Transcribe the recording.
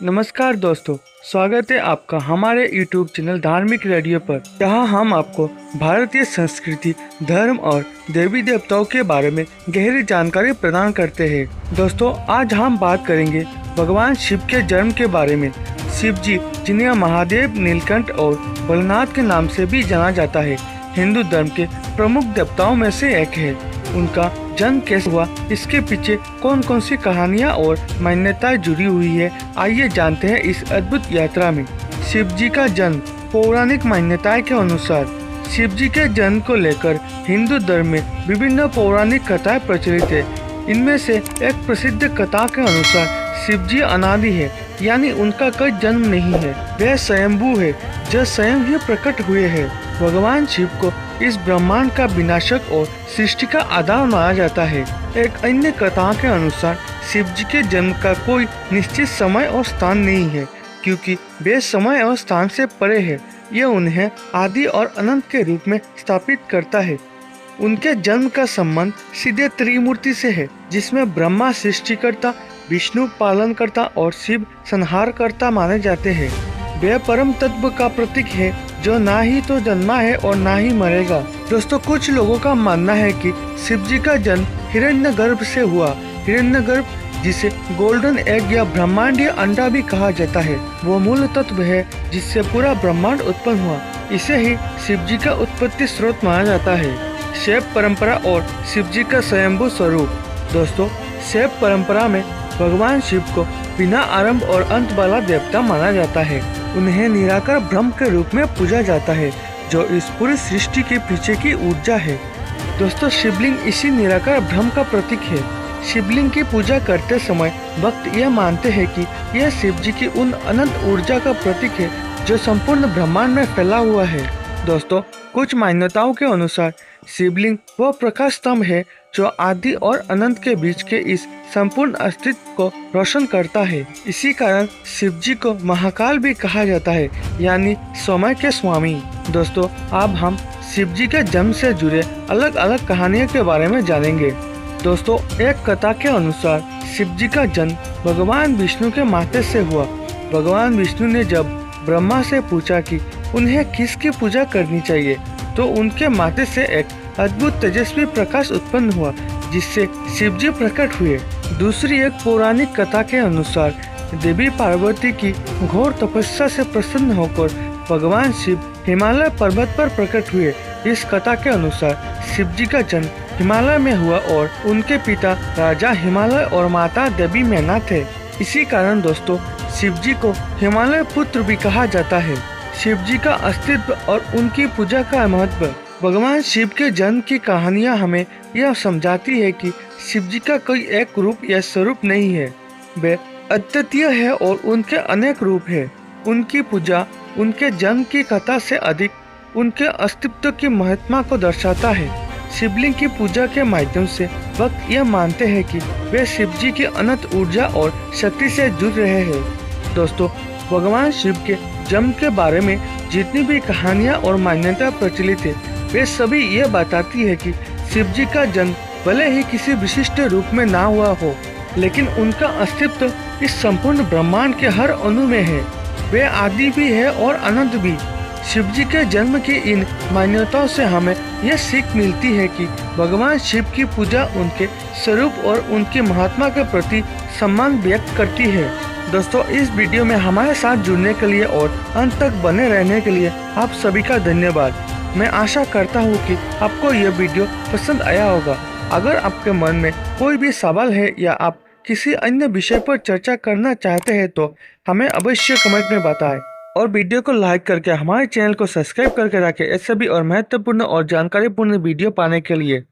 नमस्कार दोस्तों, स्वागत है आपका हमारे YouTube चैनल धार्मिक रेडियो पर, जहां हम आपको भारतीय संस्कृति, धर्म और देवी देवताओं के बारे में गहरी जानकारी प्रदान करते हैं। दोस्तों, आज हम बात करेंगे भगवान शिव के जन्म के बारे में। शिव जी, जिन्हें महादेव, नीलकंठ और भोलेनाथ के नाम से भी जाना जाता है, हिंदू धर्म के प्रमुख देवताओं में से एक है। उनका जन्म कैसे हुआ, इसके पीछे कौन कौन सी कहानियाँ और मान्यताएं जुड़ी हुई है, आइए जानते हैं इस अद्भुत यात्रा में। शिव जी का जन्म। पौराणिक मान्यताएं के अनुसार शिव जी के जन्म को लेकर हिंदू धर्म में विभिन्न पौराणिक कथाएं प्रचलित है। इनमें से एक प्रसिद्ध कथा के अनुसार शिव जी अनादि है, यानी उनका कोई जन्म नहीं है। वे स्वयंभू है, जो स्वयं ही प्रकट हुए हैं। भगवान शिव को इस ब्रह्मांड का विनाशक और सृष्टि का आधार माना जाता है। एक अन्य कथा के अनुसार शिव जी के जन्म का कोई निश्चित समय और स्थान नहीं है, क्योंकि वे समय और स्थान से परे है। यह उन्हें आदि और अनंत के रूप में स्थापित करता है। उनके जन्म का संबंध सीधे त्रिमूर्ति से है, जिसमें ब्रह्मा सृष्टिकर्ता, विष्णु पालनकर्ता और शिव संहारकर्ता माने जाते हैं। वे परम तत्व का प्रतीक है, जो ना ही तो जन्मा है और ना ही मरेगा। दोस्तों, कुछ लोगों का मानना है कि शिव जी का जन्म हिरण्यगर्भ से हुआ। हिरण्यगर्भ, जिसे गोल्डन एग या ब्रह्मांडीय अंडा भी कहा जाता है, वो मूल तत्व है जिससे पूरा ब्रह्मांड उत्पन्न हुआ। इसे ही शिव जी का उत्पत्ति स्रोत माना जाता है। शैव परंपरा और शिव जी का स्वयंभू स्वरूप। दोस्तों, शैव परंपरा में भगवान शिव को बिना आरंभ और अंत वाला देवता माना जाता है। उन्हें निराकार ब्रह्म के रूप में पूजा जाता है, जो इस पूरी सृष्टि के पीछे की ऊर्जा है। दोस्तों, शिवलिंग इसी निराकार ब्रह्म का प्रतीक है। शिवलिंग की पूजा करते समय भक्त यह मानते हैं कि यह शिव जी की उन अनंत ऊर्जा का प्रतीक है, जो संपूर्ण ब्रह्मांड में फैला हुआ है। दोस्तों, कुछ मान्यताओं के अनुसार शिवलिंग वह प्रकाश स्तंभ है जो आदि और अनंत के बीच के इस संपूर्ण अस्तित्व को रोशन करता है। इसी कारण शिव जी को महाकाल भी कहा जाता है, यानी समय के स्वामी। दोस्तों, अब हम शिव जी के जन्म से जुड़े अलग अलग कहानियों के बारे में जानेंगे। दोस्तों, एक कथा के अनुसार शिव जी का जन्म भगवान विष्णु के माथे से हुआ। भगवान विष्णु ने जब ब्रह्मा से पूछा कि उन्हें किसकी पूजा करनी चाहिए, तो उनके माथे से एक अद्भुत तेजस्वी प्रकाश उत्पन्न हुआ, जिससे शिव जी प्रकट हुए। दूसरी एक पौराणिक कथा के अनुसार देवी पार्वती की घोर तपस्या से प्रसन्न होकर भगवान शिव हिमालय पर्वत पर प्रकट हुए। इस कथा के अनुसार शिव जी का जन्म हिमालय में हुआ और उनके पिता राजा हिमालय और माता देवी मैना थे। इसी कारण दोस्तों, शिव जी को हिमालय पुत्र भी कहा जाता है। शिव जी का अस्तित्व और उनकी पूजा का महत्व। भगवान शिव के जन्म की कहानियाँ हमें यह समझाती है कि शिव जी का कोई एक रूप या स्वरूप नहीं है। वे अद्वितीय है और उनके अनेक रूप है। उनकी पूजा उनके जन्म की कथा से अधिक उनके अस्तित्व की महिमा को दर्शाता है। शिवलिंग की पूजा के माध्यम से भक्त यह मानते हैं कि वे शिव जी की अनंत ऊर्जा और शक्ति से जुड़ रहे हैं। दोस्तों, भगवान शिव के जन्म के बारे में जितनी भी कहानियाँ और मान्यता प्रचलित है, वे सभी ये बताती है कि शिव जी का जन्म भले ही किसी विशिष्ट रूप में ना हुआ हो, लेकिन उनका अस्तित्व इस संपूर्ण ब्रह्मांड के हर अणु में है। वे आदि भी है और अनंत भी। शिव जी के जन्म की इन मान्यताओं से हमें यह सीख मिलती है कि भगवान शिव की पूजा उनके स्वरूप और उनकी महात्मा के प्रति सम्मान व्यक्त करती है। दोस्तों, इस वीडियो में हमारे साथ जुड़ने के लिए और अंत तक बने रहने के लिए आप सभी का धन्यवाद। मैं आशा करता हूँ कि आपको यह वीडियो पसंद आया होगा। अगर आपके मन में कोई भी सवाल है या आप किसी अन्य विषय पर चर्चा करना चाहते हैं, तो हमें अवश्य कमेंट में बताएं और वीडियो को लाइक करके हमारे चैनल को सब्सक्राइब करके रखें ऐसे भी और महत्वपूर्ण और जानकारीपूर्ण वीडियो पाने के लिए।